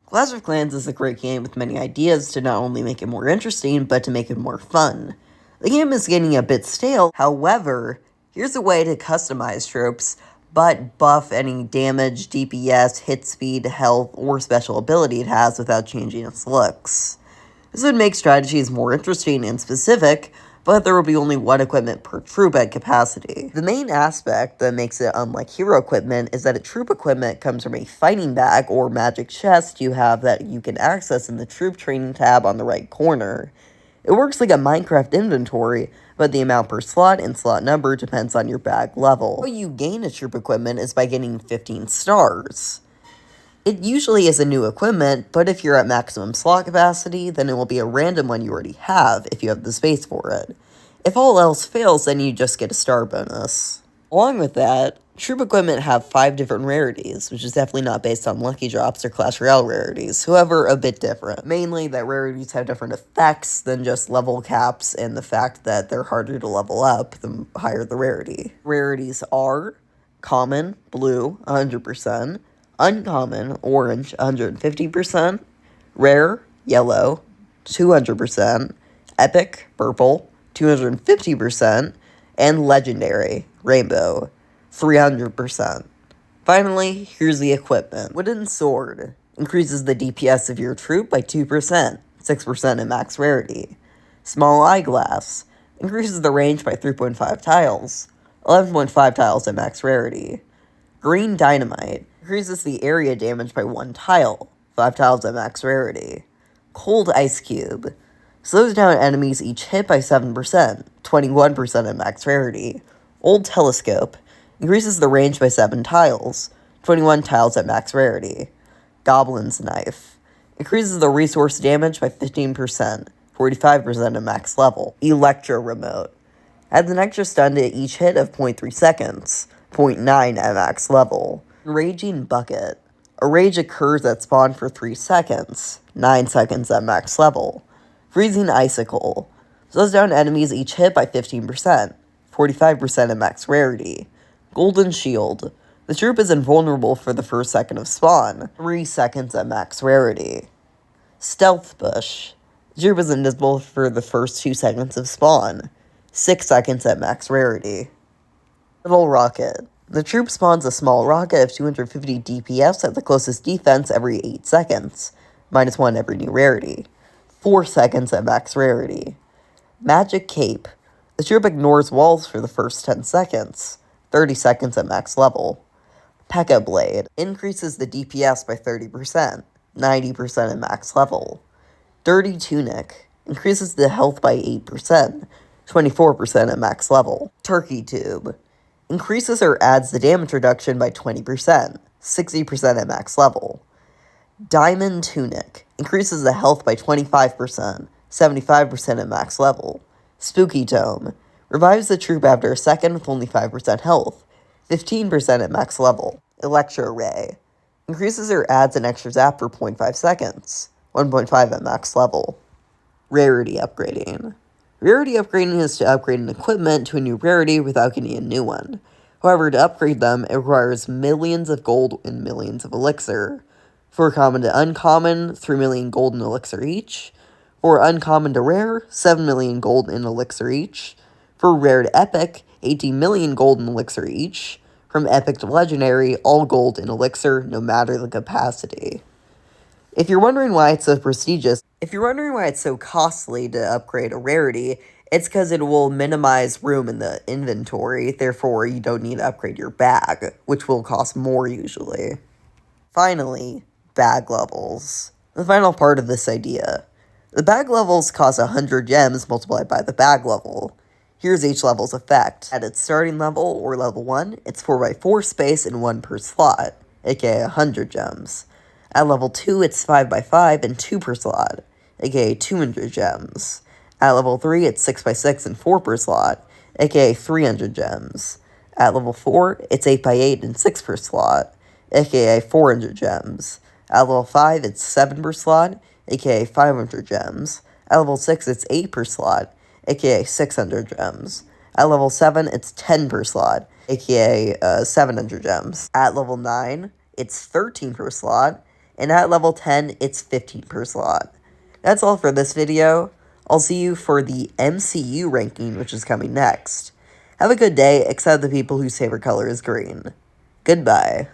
Clash of Clans is a great game with many ideas to not only make it more interesting, but to make it more fun. The game is getting a bit stale, however, here's a way to customize tropes, but buff any damage, DPS, hit speed, health, or special ability it has without changing its looks. This would make strategies more interesting and specific, but there will be only one equipment per troop at capacity. The main aspect that makes it unlike hero equipment is that a troop equipment comes from a fighting bag or magic chest you have that you can access in the troop training tab on the right corner. It works like a Minecraft inventory, but the amount per slot and slot number depends on your bag level. How you gain a troop equipment is by getting 15 stars. It usually is a new equipment, but if you're at maximum slot capacity, then it will be a random one you already have if you have the space for it. If all else fails, then you just get a star bonus. Along with that, troop equipment have 5 different rarities, which is definitely not based on lucky drops or Clash Royale rarities, however, a bit different. Mainly that rarities have different effects than just level caps and the fact that they're harder to level up the higher the rarity. Rarities are common, blue, 100%, uncommon, orange, 150%, rare, yellow, 200%, epic, purple, 250%, and legendary, rainbow, 300%. Finally, here's the equipment. Wooden sword increases the DPS of your troop by 2%, 6% in max rarity. Small eyeglass increases the range by 3.5 tiles, 11.5 tiles at max rarity. Green dynamite increases the area damage by 1 tile, 5 tiles at max rarity. Cold ice cube slows down enemies each hit by 7%, 21% at max rarity. Old telescope increases the range by 7 tiles, 21 tiles at max rarity. Goblin's knife increases the resource damage by 15%, 45% at max level. Electro remote adds an extra stun to each hit of 0.3 seconds, 0.9 at max level. Raging bucket. A rage occurs at spawn for 3 seconds, 9 seconds at max level. Freezing icicle slows down enemies each hit by 15%, 45% at max rarity. Golden shield. The troop is invulnerable for the first second of spawn, 3 seconds at max rarity. Stealth bush. The troop is invisible for the first 2 seconds of spawn, 6 seconds at max rarity. Little rocket. The troop spawns a small rocket of 250 DPS at the closest defense every 8 seconds, -1 every new rarity, 4 seconds at max rarity. Magic cape. The troop ignores walls for the first 10 seconds, 30 seconds at max level. P.E.K.K.A. blade increases the DPS by 30%, 90% at max level. Dirty tunic increases the health by 8%, 24% at max level. Turkey tube increases or adds the damage reduction by 20%, 60% at max level. Diamond tunic increases the health by 25%, 75% at max level. Spooky tome revives the troop after a second with only 5% health, 15% at max level. Electro ray increases or adds an extra zap for 0.5 seconds, 1.5 at max level. Rarity upgrading. Rarity upgrading is to upgrade an equipment to a new rarity without getting a new one. However, to upgrade them, it requires millions of gold and millions of elixir. For common to uncommon, 3 million gold and elixir each. For uncommon to rare, 7 million gold and elixir each. For rare to epic, 18 million gold and elixir each. From epic to legendary, all gold and elixir, no matter the capacity. If you're wondering why it's so costly to upgrade a rarity, it's because it will minimize room in the inventory, therefore you don't need to upgrade your bag, which will cost more usually. Finally, bag levels. The final part of this idea. The bag levels cost 100 gems multiplied by the bag level. Here's each level's effect. At its starting level, or level 1, it's 4x4 space and 1 per slot, aka 100 gems. At level 2, it's 5x5 and 2 per slot, aka 200 gems. At level 3, it's 6x6 and 4 per slot, aka 300 gems. At level 4, it's 8x8 and 6 per slot, aka 400 gems. At level 5, it's 7 per slot, aka 500 gems. At level 6, it's 8 per slot, aka 600 gems. At level 7, it's 10 per slot, aka 700 gems. At level 9, it's 13 per slot, and at level 10, it's 15 per slot. That's all for this video. I'll see you for the MCU ranking, which is coming next. Have a good day, except the people whose favorite color is green. Goodbye.